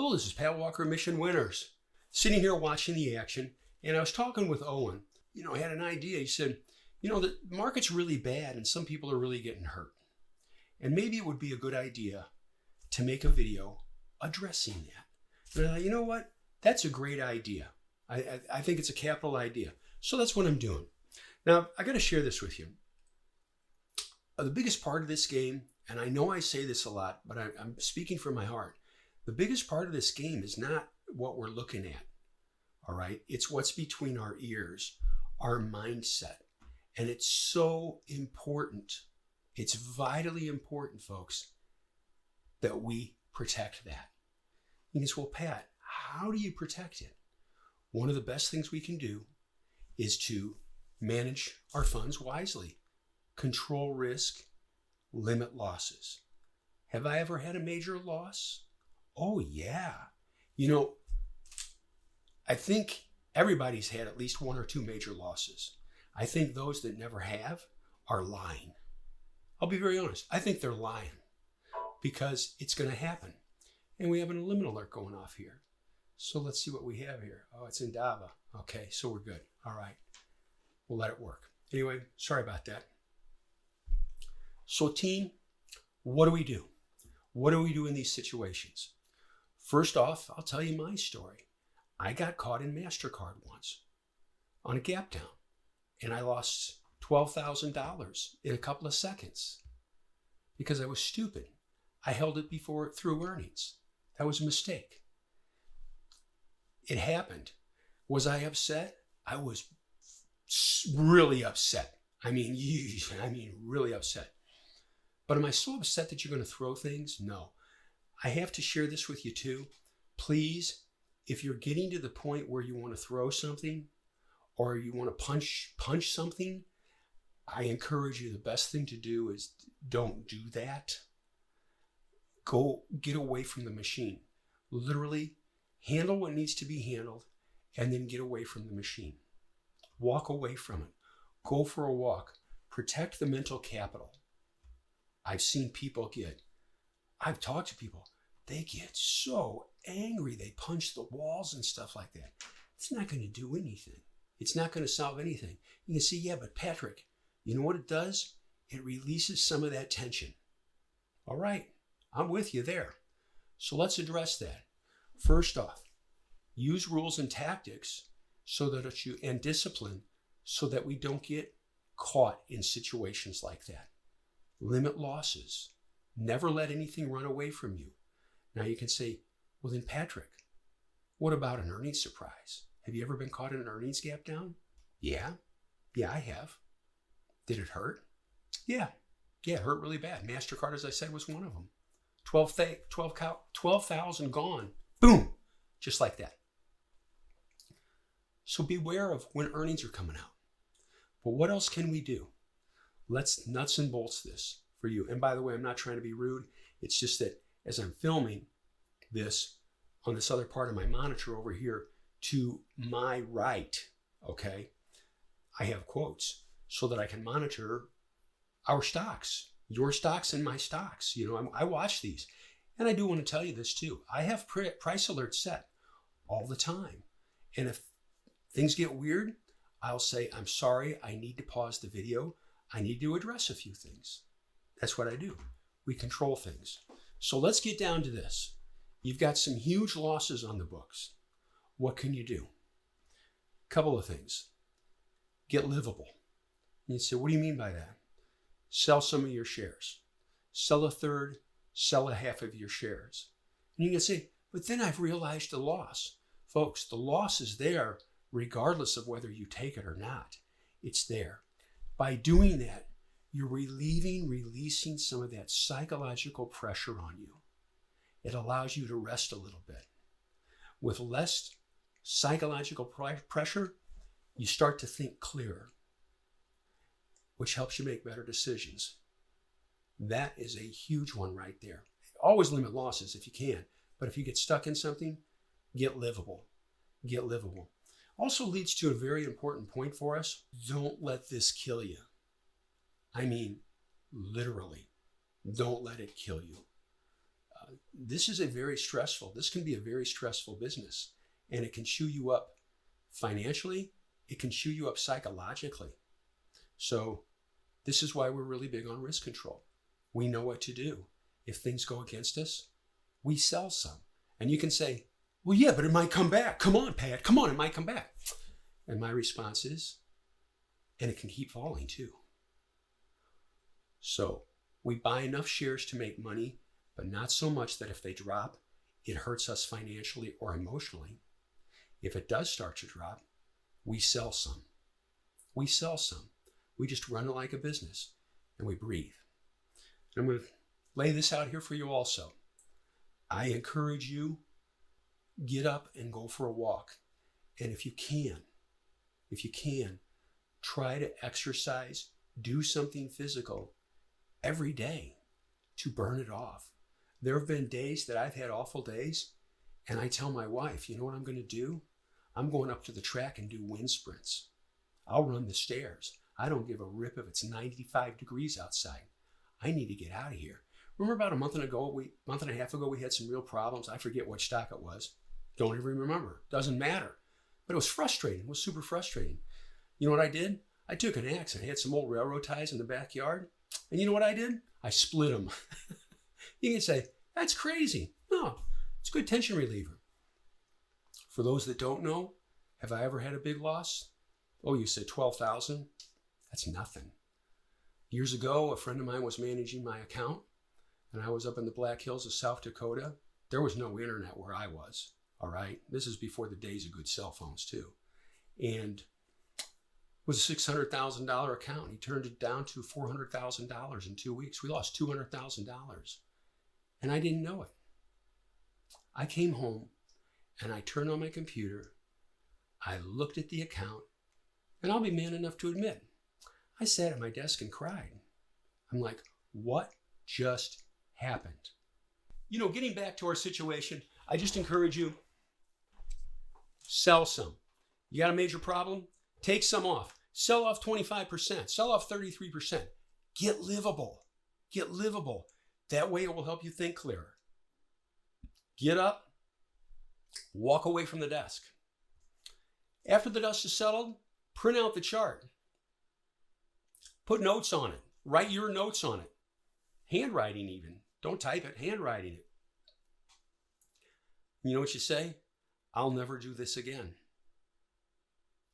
Hello, this is Pat Walker, Mission Winners. Sitting here watching the action, and I was talking with Owen. I had an idea. He said, the market's really bad and some people are really getting hurt. And maybe it would be a good idea to make a video addressing that. And I thought, you know what? That's a great idea. I think it's a capital idea. So that's what I'm doing. Now, I got to share this with you. The biggest part of this game, and I know I say this a lot, but I'm speaking from my heart. The biggest part of this game is not what we're looking at, all right? It's what's between our ears, our mindset. And it's so important. It's vitally important, folks, that we protect that. You say, well, Pat, how do you protect it? One of the best things we can do is to manage our funds wisely, control risk, limit losses. Have I ever had a major loss? Oh, yeah. I think everybody's had at least one or two major losses. I think those that never have are lying. I'll be very honest. I think they're lying because it's going to happen. And we have an limit alert going off here. So let's see what we have here. Oh, it's in Dava. Okay, so we're good. All right. We'll let it work. Anyway, sorry about that. So team, what do we do? What do we do in these situations? First off, I'll tell you my story. I got caught in MasterCard once on a gap down, and I lost $12,000 in a couple of seconds because I was stupid. I held it through earnings. That was a mistake. It happened. Was I upset? I was really upset. I mean, really upset. But am I so upset that you're going to throw things? No. I have to share this with you too. Please, if you're getting to the point where you want to throw something or you want to punch something, I encourage you, the best thing to do is don't do that. Go get away from the machine. Literally handle what needs to be handled and then get away from the machine. Walk away from it. Go for a walk. Protect the mental capital. I've talked to people, they get so angry, they punch the walls and stuff like that. It's not going to do anything. It's not going to solve anything. You can see, yeah, but Patrick, you know what it does? It releases some of that tension. All right, I'm with you there. So let's address that. First off, use rules and tactics and discipline so that we don't get caught in situations like that. Limit losses. Never let anything run away from you. Now you can say, well then Patrick, what about an earnings surprise? Have you ever been caught in an earnings gap down? Yeah, I have. Did it hurt? Yeah, it hurt really bad. MasterCard, as I said, was one of them. 12,000 gone. Boom, just like that. So beware of when earnings are coming out. But what else can we do? Let's nuts and bolts this for you. And by the way, I'm not trying to be rude. It's just that as I'm filming this on this other part of my monitor over here to my right, okay, I have quotes so that I can monitor our stocks, your stocks and my stocks. I watch these. And I do want to tell you this too. I have price alerts set all the time. And if things get weird, I'll say, I'm sorry, I need to pause the video. I need to address a few things. That's what I do. We control things. So let's get down to this. You've got some huge losses on the books. What can you do? Couple of things. Get livable. You say, what do you mean by that? Sell some of your shares. Sell a third, sell a half of your shares. And you can say, but then I've realized the loss. Folks, the loss is there regardless of whether you take it or not. It's there. By doing that, you're releasing some of that psychological pressure on you. It allows you to rest a little bit. With less psychological pressure, you start to think clearer, which helps you make better decisions. That is a huge one right there. Always limit losses if you can, but if you get stuck in something, get livable. Get livable. Also leads to a very important point for us. Don't let this kill you. I mean, literally, don't let it kill you. this is this can be a very stressful business, and it can chew you up financially. It can chew you up psychologically. So this is why we're really big on risk control. We know what to do. If things go against us, we sell some. And you can say, well, yeah, but it might come back. Come on, Pat. Come on, it might come back. And my response is, and it can keep falling too. So we buy enough shares to make money, but not so much that if they drop, it hurts us financially or emotionally. If it does start to drop, we sell some. We sell some. We just run it like a business and we breathe. And I'm going to lay this out here for you also. I encourage you, get up and go for a walk. And if you can, try to exercise, do something physical every day to burn it off. There have been days that I've had awful days, and I tell my wife, you know what I'm going to do? I'm going up to the track and do wind sprints. I'll run the stairs. I don't give a rip if it's 95 degrees outside. I need to get out of here. Remember about a month and a half ago, we had some real problems. I forget what stock it was. Don't even remember. Doesn't matter. But it was frustrating. It was super frustrating. You know what I did? I took an axe and I had some old railroad ties in the backyard. And you know what I did? I split them. You can say, that's crazy. No, it's a good tension reliever. For those that don't know, have I ever had a big loss? Oh, you said 12,000? That's nothing. Years ago, a friend of mine was managing my account, and I was up in the Black Hills of South Dakota. There was no internet where I was, all right? This is before the days of good cell phones, too. And it was a $600,000 account. He turned it down to $400,000 in 2 weeks. We lost $200,000. And I didn't know it. I came home, and I turned on my computer. I looked at the account, and I'll be man enough to admit, I sat at my desk and cried. I'm like, what just happened? You know, getting back to our situation, I just encourage you, sell some. You got a major problem? Take some off. Sell off 25%. Sell off 33%. Get livable. Get livable. That way it will help you think clearer. Get up. Walk away from the desk. After the dust is settled, print out the chart. Put notes on it. Write your notes on it. Handwriting even. Don't type it. Handwriting it. You know what you say? I'll never do this again.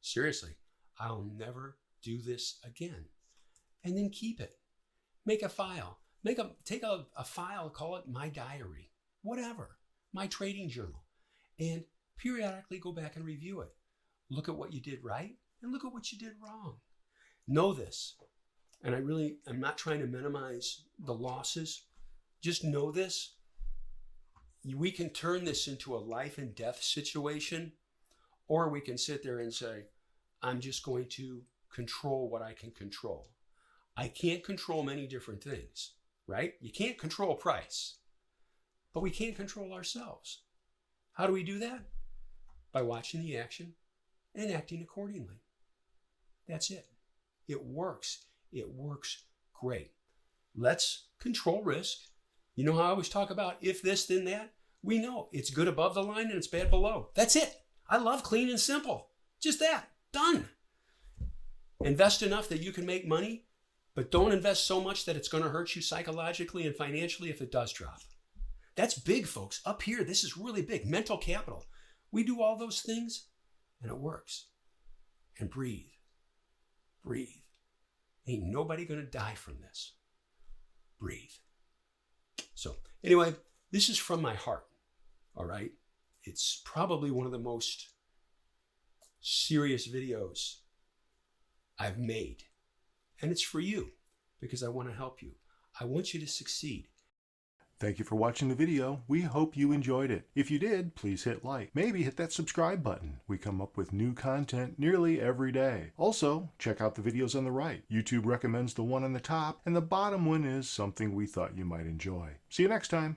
Seriously. I'll never do this again. And then keep it. Make a file. Take a file, call it my diary. Whatever. My trading journal. And periodically go back and review it. Look at what you did right and look at what you did wrong. Know this. And I'm not trying to minimize the losses. Just know this. We can turn this into a life and death situation, or we can sit there and say, I'm just going to control what I can control. I can't control many different things, right? You can't control price, but we can control ourselves. How do we do that? By watching the action and acting accordingly. That's it. It works. It works great. Let's control risk. You know how I always talk about if this, then that? We know it's good above the line and it's bad below. That's it. I love clean and simple. Just that. Done. Invest enough that you can make money, but don't invest so much that it's going to hurt you psychologically and financially if it does drop. That's big, folks. Up here, this is really big. Mental capital. We do all those things and it works. And breathe. Breathe. Ain't nobody going to die from this. Breathe. So anyway, this is from my heart. All right. It's probably one of the most serious videos I've made. And it's for you because I want to help you. I want you to succeed. Thank you for watching the video. We hope you enjoyed it. If you did, please hit like. Maybe hit that subscribe button. We come up with new content nearly every day. Also, check out the videos on the right. YouTube recommends the one on the top, and the bottom one is something we thought you might enjoy. See you next time.